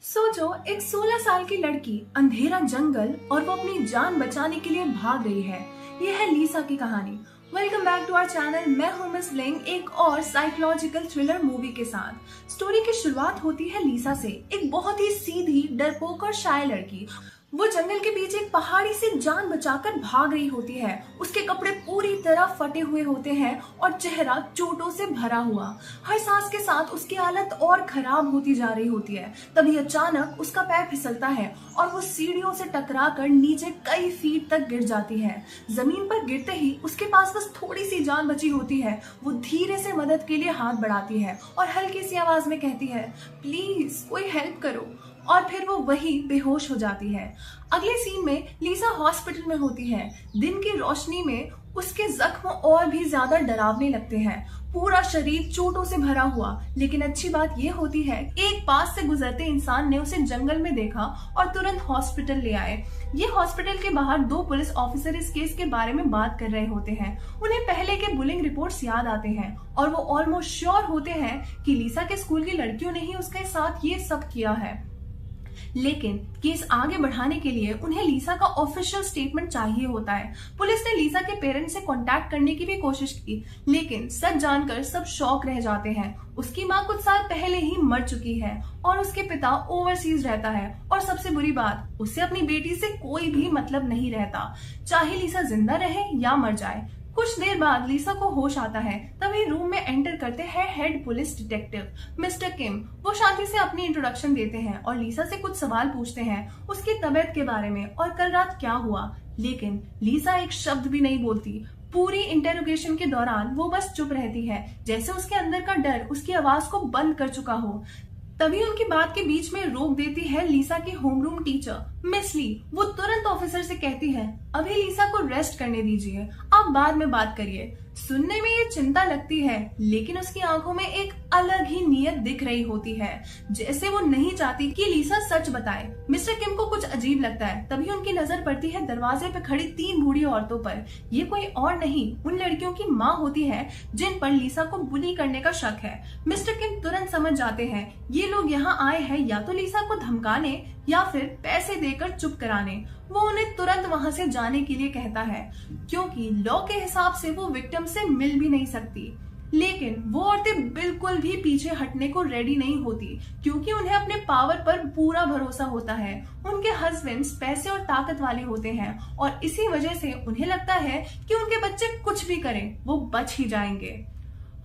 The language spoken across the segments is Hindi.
सोचो, एक 16 साल की लड़की, अंधेरा जंगल और वो अपनी जान बचाने के लिए भाग रही है। ये है लीसा की कहानी। Welcome back to our channel. मैं हूं मिस लिंग, एक और साइकोलॉजिकल थ्रिलर मूवी के साथ। स्टोरी की शुरुआत होती है लीसा से, एक बहुत ही सीधी, डरपोक और शाय लड़की। वो जंगल के बीच एक पहाड़ी से जान बचाकर भाग रही होती है। उसके कपड़े पूरी तरह फटे हुए होते हैं और चेहरा चोटों से भरा हुआ। हर सांस के साथ उसकी हालत और खराब होती जा रही होती है। तभी अचानक उसका पैर फिसलता है और वो सीढ़ियों से टकराकर नीचे कई फीट तक गिर जाती है। जमीन पर गिरते ही उसके पास बस थोड़ी सी जान बची होती है। वो धीरे से मदद के लिए हाथ बढ़ाती है और हल्की सी आवाज में कहती है, प्लीज कोई हेल्प करो। और फिर वो वही बेहोश हो जाती है। अगले सीन में लीसा हॉस्पिटल में होती है। दिन की रोशनी में उसके जख्म और भी ज्यादा डरावने लगते हैं। पूरा शरीर चोटों से भरा हुआ। लेकिन अच्छी बात यह होती है, एक पास से गुजरते इंसान ने उसे जंगल में देखा और तुरंत हॉस्पिटल ले आए। ये हॉस्पिटल के बाहर दो पुलिस ऑफिसर इस केस के बारे में बात कर रहे होते हैं। उन्हें पहले के बुलिंग रिपोर्ट्स याद आते हैं और वो ऑलमोस्ट श्योर होते हैं कि लीसा के स्कूल की लड़कियों ने ही उसके साथ ये सब किया है। लेकिन केस आगे बढ़ाने के लिए उन्हें लीसा का ऑफिशियल स्टेटमेंट चाहिए होता है। पुलिस ने लीसा के पेरेंट्स से कांटेक्ट करने की भी कोशिश की, लेकिन सच जानकर सब शॉक रह जाते हैं। उसकी माँ कुछ साल पहले ही मर चुकी है और उसके पिता ओवरसीज रहता है। और सबसे बुरी बात, उसे अपनी बेटी से कोई भी मतलब नहीं रहता, चाहे लीसा जिंदा रहे या मर जाए। कुछ देर बाद लीसा को होश आता है। तभी रूम में एंटर करते हैं हेड पुलिस डिटेक्टिव मिस्टर किम। वो शांति से अपनी इंट्रोडक्शन देते हैं और लीसा से कुछ सवाल पूछते हैं उसकी तबीयत के बारे में और कल रात क्या हुआ। लेकिन लीसा एक शब्द भी नहीं बोलती। पूरी इंटेरोगेशन के दौरान वो बस चुप रहती है, जैसे उसके अंदर का डर उसकी आवाज को बंद कर चुका हो। तभी उनकी बात के बीच में रोक देती है लीसा की होमरूम टीचर मिस ली। वो तुरंत ऑफिसर से कहती है, अभी लीसा को रेस्ट करने दीजिए, आप बाद में बात करिए। सुनने में ये चिंता लगती है, लेकिन उसकी आंखों में एक अलग ही नीयत दिख रही होती है, जैसे वो नहीं चाहती कि लीसा सच बताए। मिस्टर किम को कुछ अजीब लगता है। तभी उनकी नजर पड़ती है दरवाजे पे खड़ी 3 बूढ़ी औरतों पर। ये कोई और नहीं, उन लड़कियों की माँ होती है जिन पर लीसा को बुली करने का शक है। मिस्टर किम तुरंत समझ जाते हैं ये लोग यहाँ आए हैं या तो लीसा को धमकाने या फिर पैसे देकर चुप कराने। वो उन्हें तुरंत वहां से जाने के लिए कहता है, क्योंकि लॉ के हिसाब से वो विक्टिम से मिल भी नहीं सकती। लेकिन वो औरतें बिल्कुल भी पीछे हटने को रेडी नहीं होती, क्योंकि उन्हें अपने पावर पर पूरा भरोसा होता है। उनके हस्बैंड्स पैसे और ताकत वाले होते हैं और इसी वजह से उन्हें लगता है कि उनके बच्चे कुछ भी करें वो बच ही जाएंगे।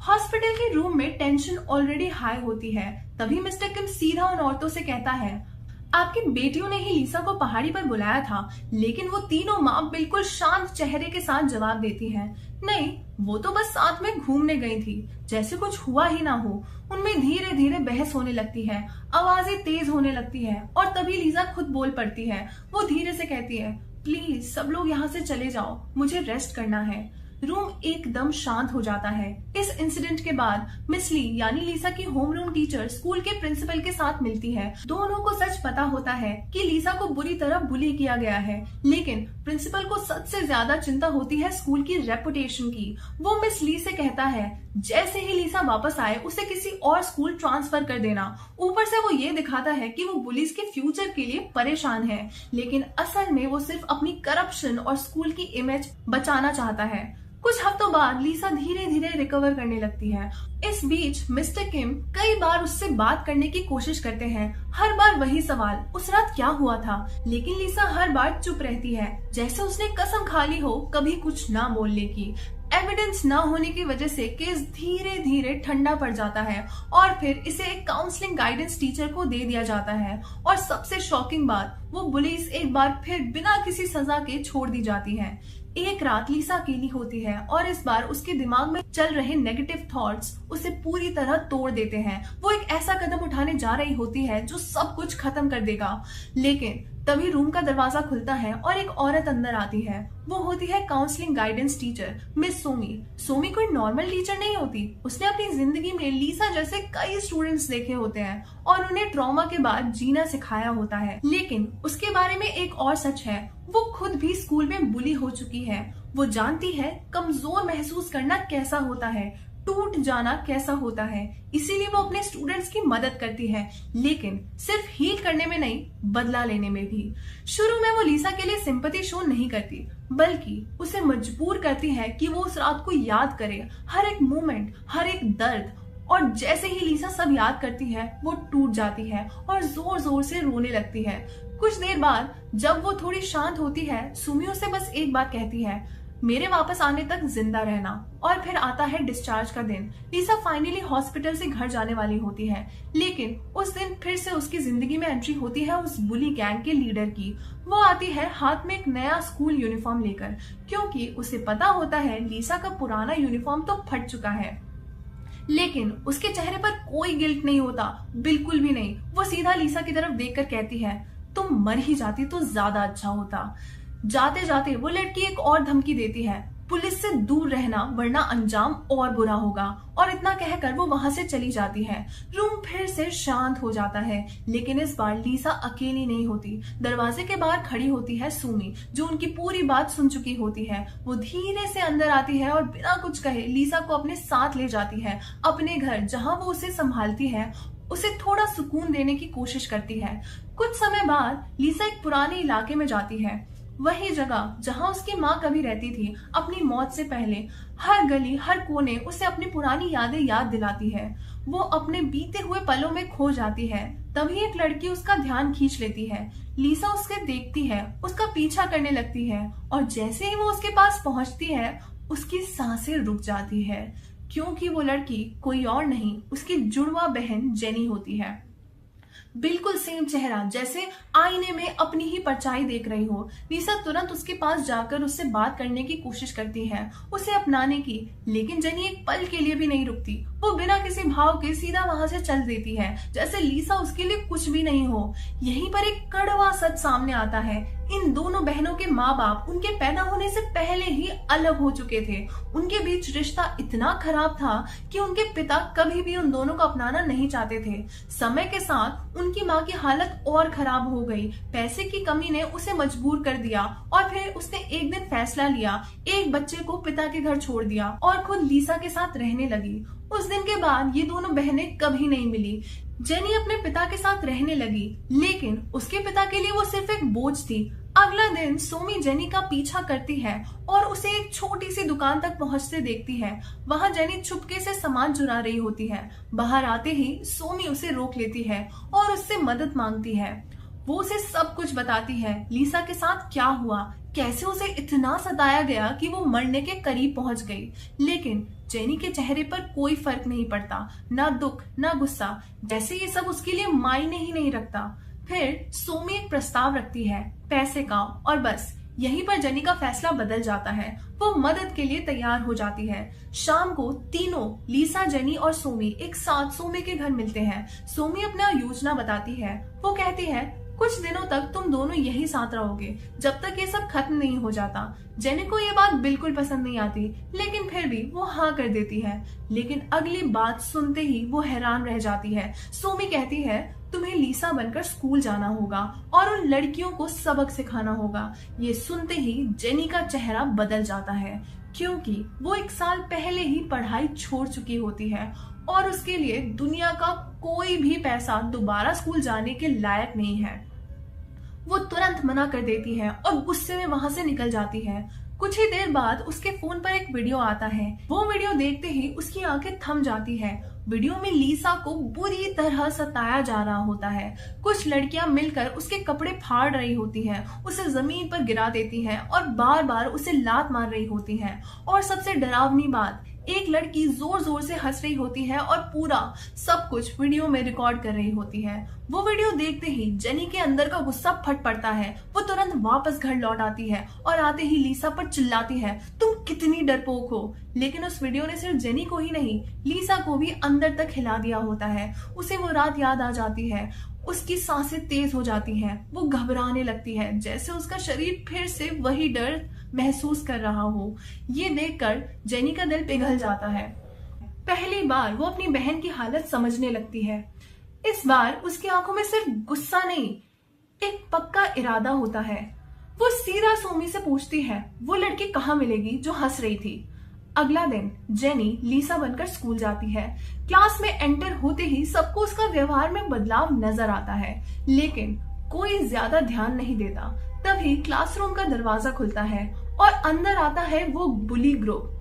हॉस्पिटल के रूम में टेंशन ऑलरेडी हाई होती है। तभी मिस्टर किम सीधा उन औरतों से कहता है, आपकी बेटियों ने ही लीसा को पहाड़ी पर बुलाया था। लेकिन वो तीनों माँ बिल्कुल शांत चेहरे के साथ जवाब देती हैं, नहीं, वो तो बस साथ में घूमने गई थी, जैसे कुछ हुआ ही ना हो। उनमें धीरे धीरे बहस होने लगती है, आवाजें तेज होने लगती है और तभी लीसा खुद बोल पड़ती है। वो धीरे से कहती है, प्लीज सब लोग यहाँ से चले जाओ, मुझे रेस्ट करना है। रूम एकदम शांत हो जाता है। इस इंसिडेंट के बाद मिस ली यानी लीसा की होमरूम टीचर स्कूल के प्रिंसिपल के साथ मिलती है। दोनों को सच पता होता है कि लीसा को बुरी तरह बुली किया गया है, लेकिन प्रिंसिपल को सबसे ज्यादा चिंता होती है स्कूल की रेपुटेशन की। वो मिस ली से कहता है, जैसे ही लीसा वापस आए उसे किसी और स्कूल ट्रांसफर कर देना। ऊपर से वो ये दिखाता है कि वो बुलीज के फ्यूचर के लिए परेशान है, लेकिन असल में वो सिर्फ अपनी करप्शन और स्कूल की इमेज बचाना चाहता है। कुछ हफ्तों बाद लीसा धीरे धीरे रिकवर करने लगती है। इस बीच मिस्टर किम कई बार उससे बात करने की कोशिश करते हैं। हर बार वही सवाल, उस रात क्या हुआ था। लेकिन लीसा हर बार चुप रहती है, जैसे उसने कसम खा ली हो कभी कुछ ना बोलने की। एविडेंस न होने की वजह से केस धीरे धीरे ठंडा पड़ जाता है और फिर इसे एक काउंसलिंग गाइडेंस टीचर को दे दिया जाता है। और सबसे शॉकिंग बात, वो पुलिस एक बार फिर बिना किसी सजा के छोड़ दी जाती है। एक रात लीसा अकेली होती है और इस बार उसके दिमाग में चल रहे नेगेटिव थॉट्स उसे पूरी तरह तोड़ देते हैं। वो एक ऐसा कदम उठाने जा रही होती है जो सब कुछ खत्म कर देगा। लेकिन तभी रूम का दरवाजा खुलता है और एक औरत अंदर आती है। वो होती है counselling guidance teacher miss Somi. Somi कोई नॉर्मल टीचर नहीं होती। उसने अपनी जिंदगी में लीसा जैसे कई स्टूडेंट्स देखे होते हैं और उन्हें ट्रॉमा के बाद जीना सिखाया होता है। लेकिन उसके बारे में एक और सच है, वो खुद भी स्कूल में बुली हो चुकी है। वो जानती है कमजोर महसूस करना कैसा होता है, टूट जाना कैसा होता है, इसीलिए वो अपने स्टूडेंट्स की मदद करती है, लेकिन सिर्फ हील करने में नहीं, बदला लेने में भी। शुरू में वो लिसा के लिए सिंपैथी शो नहीं करती, बल्कि उसे मजबूर करती है कि वो उस रात को याद करे, हर एक मोमेंट, हर एक दर्द। और जैसे ही लिसा सब याद करती है, वो टूट जाती है और जोर जोर से रोने लगती है। कुछ देर बाद जब वो थोड़ी शांत होती है, सुमी उसे बस एक बात कहती है, मेरे वापस आने तक जिंदा रहना। और फिर आता है डिस्चार्ज का दिन। लिसा फाइनली हॉस्पिटल से घर जाने वाली होती है, लेकिन उस दिन फिर से उसकी जिंदगी में एंट्री होती है उस बुली गैंग के लीडर की। वो आती है हाथ में एक नया स्कूल यूनिफॉर्म लेकर, क्योंकि उसे पता होता है लिसा का पुराना यूनिफॉर्म तो फट चुका है। लेकिन उसके चेहरे पर कोई गिल्ट नहीं होता, बिल्कुल भी नहीं। वो सीधा लिसा की तरफ देखकर कहती है, तुम मर ही जाती तो ज्यादा अच्छा होता। जाते जाते वो लड़की एक और धमकी देती है, पुलिस से दूर रहना वरना अंजाम और बुरा होगा। और इतना कहकर वो वहां से चली जाती है। रूम फिर से शांत हो जाता है, लेकिन इस बार लिसा अकेली नहीं होती। दरवाजे के बाहर खड़ी होती है सुमी, जो उनकी पूरी बात सुन चुकी होती है। वो धीरे से अंदर आती है और बिना कुछ कहे लिसा को अपने साथ ले जाती है, अपने घर, जहां वो उसे संभालती है, उसे थोड़ा सुकून देने की कोशिश करती है। कुछ समय बाद लिसा एक पुराने इलाके में जाती है, वही जगह जहां उसकी माँ कभी रहती थी अपनी मौत से पहले। हर गली, हर कोने उसे अपनी पुरानी यादें याद दिलाती है। वो अपने बीते हुए पलों में खो जाती है। तभी एक लड़की उसका ध्यान खींच लेती है। लिसा उसके देखती है, उसका पीछा करने लगती है, और जैसे ही वो उसके पास पहुंचती है, उसकी सांसें रुक जाती है, क्योंकि वो लड़की कोई और नहीं, उसकी जुड़वा बहन जेनी होती है। बिल्कुल सेम चेहरा, जैसे आईने में अपनी ही परछाई देख रही हो। लिसा तुरंत उसके पास जाकर उससे बात करने की कोशिश करती है, उसे अपनाने की, लेकिन जेनी एक पल के लिए भी नहीं रुकती। वो बिना किसी भाव के सीधा वहां से चल देती है, जैसे लिसा उसके लिए कुछ भी नहीं हो। यहीं पर एक कड़वा सच सामने आता है, इन दोनों बहनों के माँ बाप उनके पैदा होने से पहले ही अलग हो चुके थे। उनके बीच रिश्ता इतना खराब था कि उनके पिता कभी भी उन दोनों को अपनाना नहीं चाहते थे। समय के साथ उनकी माँ की हालत और खराब हो गई। पैसे की कमी ने उसे मजबूर कर दिया, और फिर उसने एक दिन फैसला लिया, एक बच्चे को पिता के घर छोड़ दिया और खुद लिसा के साथ रहने लगी। उस दिन के बाद ये दोनों बहनें कभी नहीं मिली। जेनी अपने पिता के साथ रहने लगी, लेकिन उसके पिता के लिए वो सिर्फ एक बोझ थी। अगला दिन सोमी जेनी का पीछा करती है और उसे एक छोटी सी दुकान तक पहुंचते देखती है। वहां जेनी चुपके से सामान चुरा रही होती है। बाहर आते ही सोमी उसे रोक लेती है और उससे मदद मांगती है। वो उसे सब कुछ बताती है, लिसा के साथ क्या हुआ, कैसे उसे इतना सताया गया कि वो मरने के करीब पहुंच गई। लेकिन जेनी के चेहरे पर कोई फर्क नहीं पड़ता, ना दुख ना गुस्सा, जैसे ये सब उसके लिए मायने ही नहीं रखता। फिर सोमी एक प्रस्ताव रखती है, पैसे का, और बस यहीं पर जेनी का फैसला बदल जाता है। वो मदद के लिए तैयार हो जाती है। शाम को तीनों, लिसा, जेनी और सोमी, एक साथ सोमी के घर मिलते हैं। सोमी अपना योजना बताती है। वो कहती है, कुछ दिनों तक तुम दोनों यही साथ रहोगे, जब तक ये सब खत्म नहीं हो जाता। जेनी को ये बात बिल्कुल पसंद नहीं आती, लेकिन फिर भी वो हाँ कर देती है। लेकिन अगली बात सुनते ही वो हैरान रह जाती है। सोमी कहती है, तुम्हें लिसा बनकर स्कूल जाना होगा और उन लड़कियों को सबक सिखाना होगा। ये सुनते ही जेनी का चेहरा बदल जाता है, क्योंकि वो एक साल पहले ही पढ़ाई छोड़ चुकी होती है और उसके लिए दुनिया का कोई भी पैसा दोबारा स्कूल जाने के लायक नहीं है। वो तुरंत मना कर देती है और गुस्से में वहां से निकल जाती है। कुछ ही देर बाद उसके फोन पर एक वीडियो आता है। वो वीडियो देखते ही उसकी आंखें थम जाती है। वीडियो में लिसा को बुरी तरह सताया जा रहा होता है। कुछ लड़कियां मिलकर उसके कपड़े फाड़ रही होती हैं, उसे जमीन पर गिरा देती हैं और बार बार उसे लात मार रही होती हैं। और सबसे डरावनी बात, एक लड़की जोर जोर से हंस रही होती है और पूरा सब कुछ वीडियो में रिकॉर्ड कर रही होती है। वो वीडियो देखते ही जेनी के अंदर का गुस्सा फट पड़ता है। वो तुरंत वापस घर लौट आती है और आते ही लिसा पर चिल्लाती है, तुम कितनी डरपोक हो। लेकिन उस वीडियो ने सिर्फ जेनी को ही नहीं, लिसा को भी अंदर तक हिला दिया होता है। उसे वो रात याद आ जाती है। उसकी सांसें तेज हो जाती हैं, वो घबराने लगती है, जैसे उसका शरीर फिर से वही डर महसूस कर रहा हो। ये देखकर जेनी का दिल पिघल जाता है। पहली बार वो अपनी बहन की हालत समझने लगती है। इस बार उसकी आंखों में सिर्फ गुस्सा नहीं, एक पक्का इरादा होता है। वो सीधा सोमी से पूछती है, वो लड़की कहाँ मिलेगी जो हंस रही थी। अगला दिन जेनी लीसा बनकर स्कूल जाती है। क्लास में एंटर होते ही सबको उसका व्यवहार में बदलाव नजर आता है, लेकिन कोई ज्यादा ध्यान नहीं देता। तभी क्लासरूम का दरवाजा खुलता है और अंदर आता है वो बुली ग्रुप।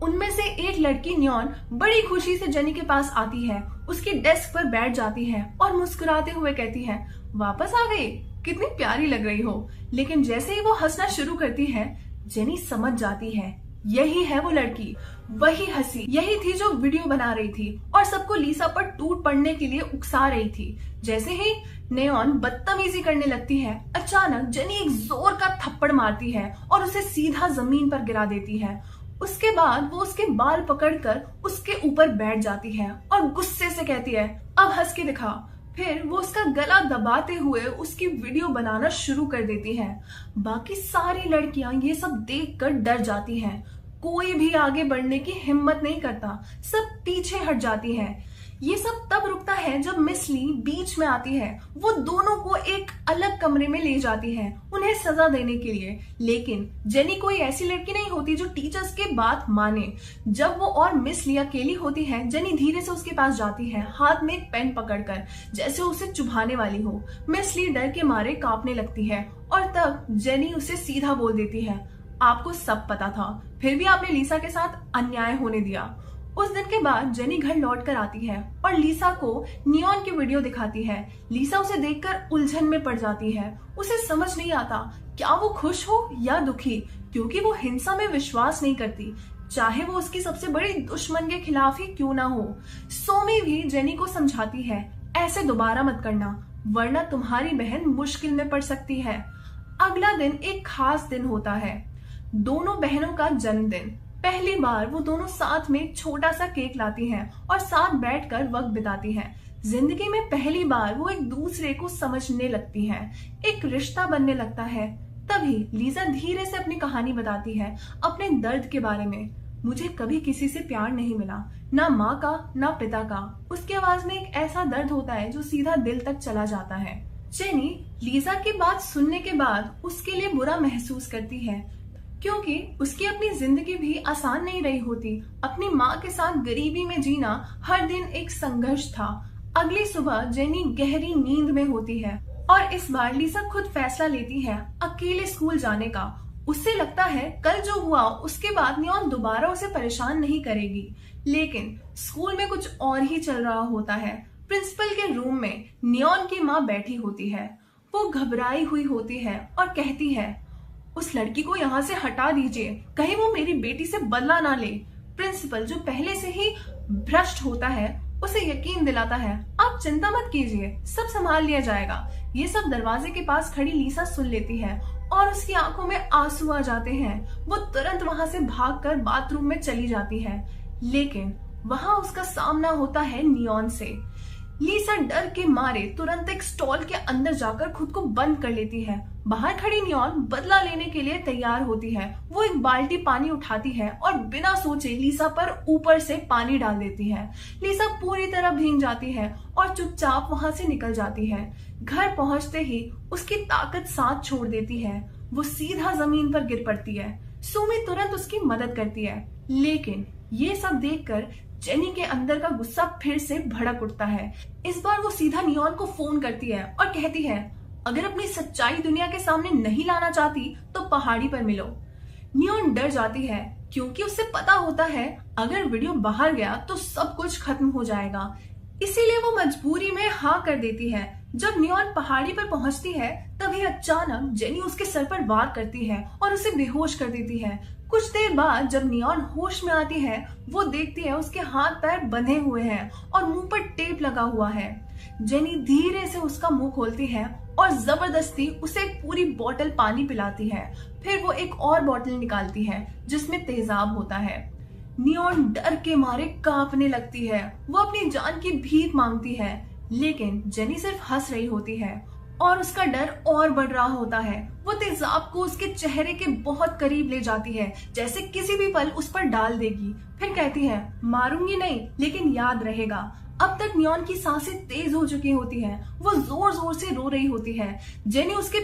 उनमें से एक लड़की न्योन बड़ी खुशी से जेनी के पास आती है, उसकी डेस्क पर बैठ जाती है और मुस्कुराते हुए कहती है, वापस आ गई, कितनी प्यारी लग रही हो। लेकिन जैसे ही वो हंसना शुरू करती है, जेनी समझ जाती है यही है वो लड़की, वही हंसी, यही थी जो वीडियो बना रही थी और सबको लीसा पर टूट पड़ने के लिए उकसा रही थी। जैसे ही न्योन बदतमीजी करने लगती है, अचानक जेनी एक जोर का थप्पड़ मारती है और उसे सीधा जमीन पर गिरा देती है। उसके बाद वो उसके बाल पकड़कर उसके ऊपर बैठ जाती है और गुस्से से कहती है, अब हंस के दिखा। फिर वो उसका गला दबाते हुए उसकी वीडियो बनाना शुरू कर देती है। बाकी सारी लड़कियां ये सब देखकर डर जाती हैं। कोई भी आगे बढ़ने की हिम्मत नहीं करता, सब पीछे हट जाती हैं। ये सब तब रुकता है जब मिस ली बीच में आती है। वो दोनों को एक अलग कमरे में ले जाती है उन्हें सजा देने के लिए। लेकिन जेनी कोई ऐसी लड़की नहीं होती जो टीचर्स की बात माने। जब वो और मिस ली अकेली होती है, जेनी धीरे से उसके पास जाती है, हाथ में एक पेन पकड़कर, जैसे उसे चुभाने वाली हो। मिस ली डर के मारे कांपने लगती है और तब जेनी उसे सीधा बोल देती है, आपको सब पता था, फिर भी आपने लीसा के साथ अन्याय होने दिया। उस दिन के बाद जेनी घर लौट कर आती है और लीसा को नियॉन की वीडियो दिखाती है। लीसा उसे देखकर उलझन में पड़ जाती है। उसे समझ नहीं आता क्या वो खुश हो या दुखी, क्योंकि वो हिंसा में विश्वास नहीं करती, चाहे वो उसकी सबसे बड़ी दुश्मन के खिलाफ ही क्यों ना हो। सोमी भी जेनी को समझाती है, ऐसे दोबारा मत करना, वरना तुम्हारी बहन मुश्किल में पड़ सकती है। अगला दिन एक खास दिन होता है, दोनों बहनों का जन्मदिन। पहली बार वो दोनों साथ में एक छोटा सा केक लाती हैं और साथ बैठकर वक्त बिताती हैं। जिंदगी में पहली बार वो एक दूसरे को समझने लगती हैं, एक रिश्ता बनने लगता है। तभी लीजा धीरे से अपनी कहानी बताती है, अपने दर्द के बारे में। मुझे कभी किसी से प्यार नहीं मिला, ना माँ का ना पिता का। उसकी आवाज में एक ऐसा दर्द होता है जो सीधा दिल तक चला जाता है। जेनी लीजा की बात सुनने के बाद उसके लिए बुरा महसूस करती है, क्योंकि उसकी अपनी जिंदगी भी आसान नहीं रही होती। अपनी माँ के साथ गरीबी में जीना हर दिन एक संघर्ष था। अगली सुबह जेनी गहरी नींद में होती है और इस बार लीसा खुद फैसला लेती है अकेले स्कूल जाने का। उससे लगता है कल जो हुआ उसके बाद नियॉन दोबारा उसे परेशान नहीं करेगी। लेकिन स्कूल में कुछ और ही चल रहा होता है। प्रिंसिपल के रूम में नियॉन की माँ बैठी होती है। वो घबराई हुई होती है और कहती है, उस लड़की को यहाँ से हटा दीजिए, कहीं वो मेरी बेटी से बदला ना ले। प्रिंसिपल, जो पहले से ही भ्रष्ट होता है, उसे यकीन दिलाता है, आप चिंता मत कीजिए, सब संभाल लिया जाएगा। ये सब दरवाजे के पास खड़ी लीसा सुन लेती है और उसकी आंखों में आंसू आ जाते हैं। वो तुरंत वहां से भागकर बाथरूम में चली जाती है, लेकिन वहां उसका सामना होता है नियॉन से। लीसा डर के मारे तुरंत एक स्टॉल के अंदर जाकर खुद को बंद कर लेती है। बाहर खड़ी नियॉन बदला लेने के लिए तैयार होती है। वो एक बाल्टी पानी उठाती है और बिना सोचे लीसा पर ऊपर से पानी डाल देती है। लीसा पूरी तरह भीग जाती है और चुपचाप वहां से निकल जाती है। घर पहुंचते ही उसकी ताकत साथ छोड़ देती है। वो सीधा जमीन पर गिर पड़ती है। सुमी तुरंत उसकी मदद करती है, लेकिन ये सब देखकर जेनी के अंदर का गुस्सा फिर से भड़क उठता है। इस बार वो सीधा नियॉन को फोन करती है और कहती है, अगर अपनी सच्चाई दुनिया के सामने नहीं लाना चाहती तो पहाड़ी पर मिलो। नियॉन डर जाती है, क्योंकि उसे पता होता है अगर वीडियो बाहर गया तो सब कुछ खत्म हो जाएगा। इसीलिए वो मजबूरी में हाँ कर देती है। जब नियॉन पहाड़ी पर पहुंचती है, तभी अचानक जेनी उसके सर पर वार करती है और उसे बेहोश कर देती है। कुछ देर बाद जब नियॉन होश में आती है, वो देखती है उसके हाथ पैर बंधे हुए हैं और मुंह पर टेप लगा हुआ है। जेनी धीरे से उसका मुंह खोलती है और जबरदस्ती उसे एक पूरी बोतल पानी पिलाती है। फिर वो एक और बोतल निकालती है जिसमें तेजाब होता है। नियॉन डर के मारे कांपने लगती है। वो अपनी जान की भीख मांगती है, लेकिन जेनी सिर्फ हंस रही होती है और उसका डर और बढ़ रहा होता है। वो तेजाब को उसके चेहरे के बहुत करीब ले जाती है, जैसे किसी भी पल उस पर डाल देगी। फिर कहती है, मारूंगी नहीं, लेकिन याद रहेगा। अब तक नियॉन की सांसें तेज हो चुकी होती हैं। वो जोर जोर से रो रही होती है। जेनी उसके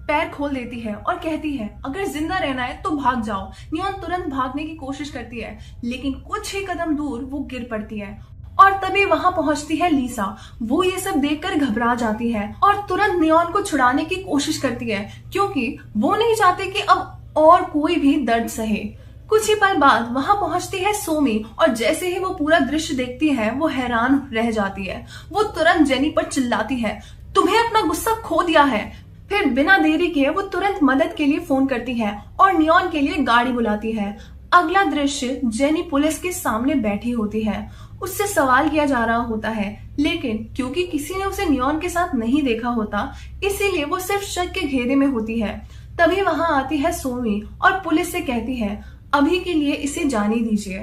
पैर खोल देती है और कहती है अगर जिंदा रहना है तो भाग जाओ। नियॉन तुरंत भागने की कोशिश करती है, लेकिन कुछ ही कदम दूर वो गिर पड़ती है और तभी वहां पहुंचती है लीसा। वो ये सब देखकर घबरा जाती है और तुरंत नियॉन को छुड़ाने की कोशिश करती है, क्योंकि वो नहीं चाहते कि अब और कोई भी दर्द सहे। कुछ ही पल बाद वहां पहुंचती है सोमी और जैसे ही वो पूरा दृश्य देखती है वो हैरान रह जाती है। वो तुरंत जेनी पर चिल्लाती है, तुम्हें अपना गुस्सा खो दिया है। फिर बिना देरी के वो तुरंत मदद के लिए फोन करती है और नियॉन के लिए गाड़ी बुलाती है। अगला दृश्य जेनी पुलिस के सामने बैठी होती है। उससे सवाल किया जा रहा होता है, लेकिन क्योंकि किसी ने उसे नियॉन के साथ नहीं देखा होता, इसीलिए वो सिर्फ शक के घेरे में होती है। तभी वहां आती है सोमी और पुलिस से कहती है अभी के लिए इसे जाने दीजिए।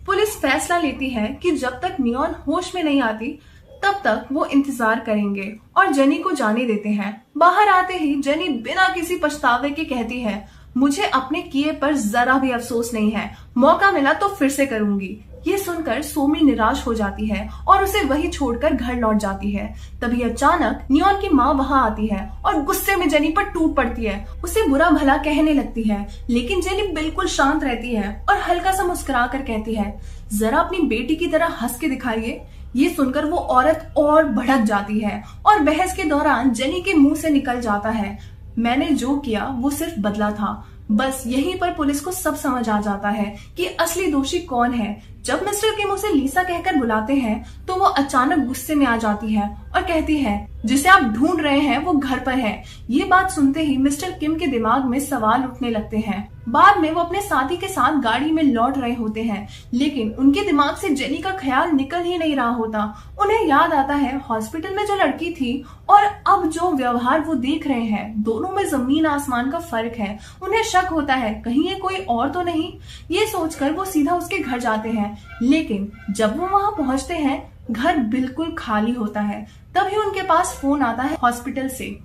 पुलिस फैसला लेती है कि जब तक नियॉन होश में नहीं आती तब तक वो इंतजार करेंगे और जेनी को जाने देते हैं। बाहर आते ही जेनी बिना किसी पछतावे के कहती है मुझे अपने किए पर जरा भी अफसोस नहीं है, मौका मिला तो फिर से करूंगी। ये सुनकर सोमी निराश हो जाती है और उसे वही छोड़कर घर लौट जाती है। तभी अचानक नियॉन की माँ वहां आती है और गुस्से में जेनी पर टूट पड़ती है। उसे बुरा भला कहने लगती है, लेकिन जेनी बिल्कुल शांत रहती है और हल्का सा मुस्कुरा कर कहती है जरा अपनी बेटी की तरह हंस के दिखाइए। ये सुनकर वो औरत और भड़क जाती है और बहस के दौरान जेनी के मुंह से निकल जाता है मैंने जो किया वो सिर्फ बदला था। बस यहीं पर पुलिस को सब समझ आ जाता है कि असली दोषी कौन है। जब मिस्टर किम उसे लीसा कहकर बुलाते हैं तो वो अचानक गुस्से में आ जाती है और कहती है जिसे आप ढूंढ रहे हैं वो घर पर है। ये बात सुनते ही मिस्टर किम के दिमाग में सवाल उठने लगते हैं। बाद में वो अपने साथी के साथ गाड़ी में लौट रहे होते हैं, लेकिन उनके दिमाग से जेनी का ख्याल निकल ही नहीं रहा होता। उन्हें याद आता है हॉस्पिटल में जो लड़की थी और अब जो व्यवहार वो देख रहे हैं, दोनों में जमीन आसमान का फर्क है। उन्हें शक होता है कहीं ये कोई और तो नहीं। ये सोचकर वो सीधा उसके घर जाते हैं, लेकिन जब वो वहां पहुंचते हैं घर बिल्कुल खाली होता है। तभी उनके पास फोन आता है हॉस्पिटल से।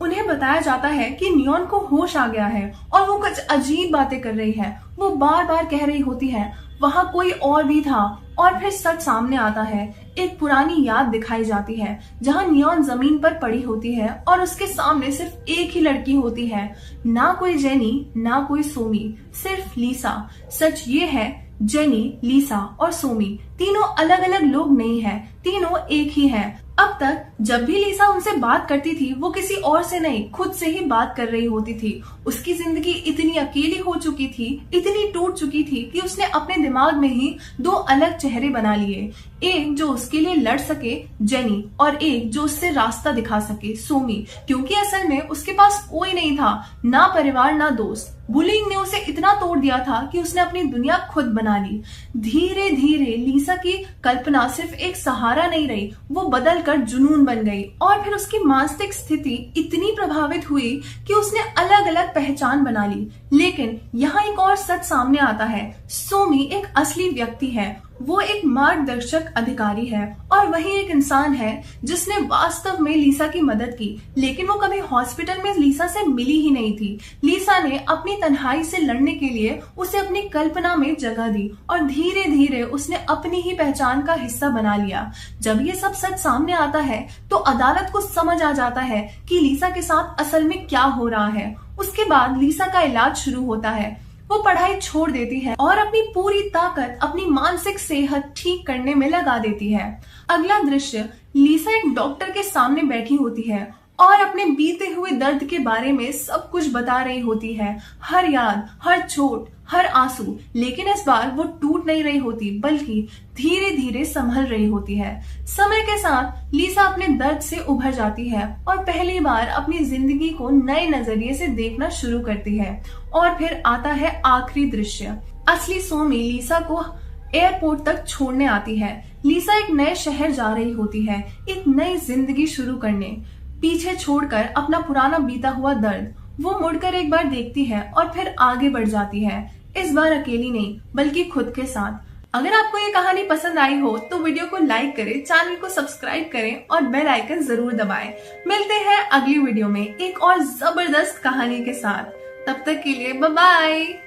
उन्हें बताया जाता है कि नियॉन को होश आ गया है और वो कुछ अजीब बातें कर रही है। वो बार बार कह रही होती है वहां कोई और भी था और फिर सच सामने आता है। एक पुरानी याद दिखाई जाती है जहां नियॉन जमीन पर पड़ी होती है और उसके सामने सिर्फ एक ही लड़की होती है, ना कोई जेनी ना कोई सोमी, सिर्फ लीसा। सच ये है जेनी, लीसा और सोमी तीनों अलग अलग लोग नहीं हैं, तीनों एक ही हैं। अब तक जब भी लीसा उनसे बात करती थी वो किसी और से नहीं खुद से ही बात कर रही होती थी। उसकी जिंदगी इतनी अकेली हो चुकी थी, इतनी टूट चुकी थी कि उसने अपने दिमाग में ही दो अलग चेहरे बना लिए। एक जो उसके लिए लड़ सके जेनी और एक जो उससे रास्ता दिखा सके सोमी, क्योंकि असल में उसके पास कोई नहीं था, ना परिवार ना दोस्त। बुलिंग ने उसे इतना तोड़ दिया था कि उसने अपनी दुनिया खुद बना ली। धीरे धीरे लीसा की कल्पना सिर्फ एक सहारा नहीं रही, वो बदल कर जुनून बन गई और फिर उसकी मानसिक स्थिति इतनी प्रभावित हुई कि उसने अलग अलग पहचान बना ली। लेकिन यहाँ एक और सच सामने आता है, सोमी एक असली व्यक्ति है, वो एक मार्गदर्शक अधिकारी है और वही एक इंसान है जिसने वास्तव में लीसा की मदद की। लेकिन वो कभी हॉस्पिटल में लीसा से मिली ही नहीं थी। लीसा ने अपनी तन्हाई से लड़ने के लिए उसे अपनी कल्पना में जगह दी और धीरे धीरे उसने अपनी ही पहचान का हिस्सा बना लिया। जब ये सब सच सामने आता है तो अदालत को समझ आ जाता है कि लीसा के साथ असल में क्या हो रहा है। उसके बाद लीसा का इलाज शुरू होता है। वो पढ़ाई छोड़ देती है और अपनी पूरी ताकत अपनी मानसिक सेहत ठीक करने में लगा देती है। अगला दृश्य, लीसा एक डॉक्टर के सामने बैठी होती है और अपने बीते हुए दर्द के बारे में सब कुछ बता रही होती है, हर याद, हर चोट, हर आंसू। लेकिन इस बार वो टूट नहीं रही होती बल्कि धीरे धीरे संभल रही होती है। समय के साथ लीसा अपने दर्द से उभर जाती है और पहली बार अपनी जिंदगी को नए नजरिए से देखना शुरू करती है। और फिर आता है आखिरी दृश्य। असली सोमी लीसा को एयरपोर्ट तक छोड़ने आती है। लीसा एक नए शहर जा रही होती है, एक नई जिंदगी शुरू करने, पीछे छोड़कर अपना पुराना बीता हुआ दर्द। वो मुड़कर एक बार देखती है और फिर आगे बढ़ जाती है, इस बार अकेली नहीं बल्कि खुद के साथ। अगर आपको ये कहानी पसंद आई हो तो वीडियो को लाइक करें, चैनल को सब्सक्राइब करें और बेल आइकन जरूर दबाएं। मिलते हैं अगली वीडियो में एक और जबरदस्त कहानी के साथ। तब तक के लिए बाय बाय।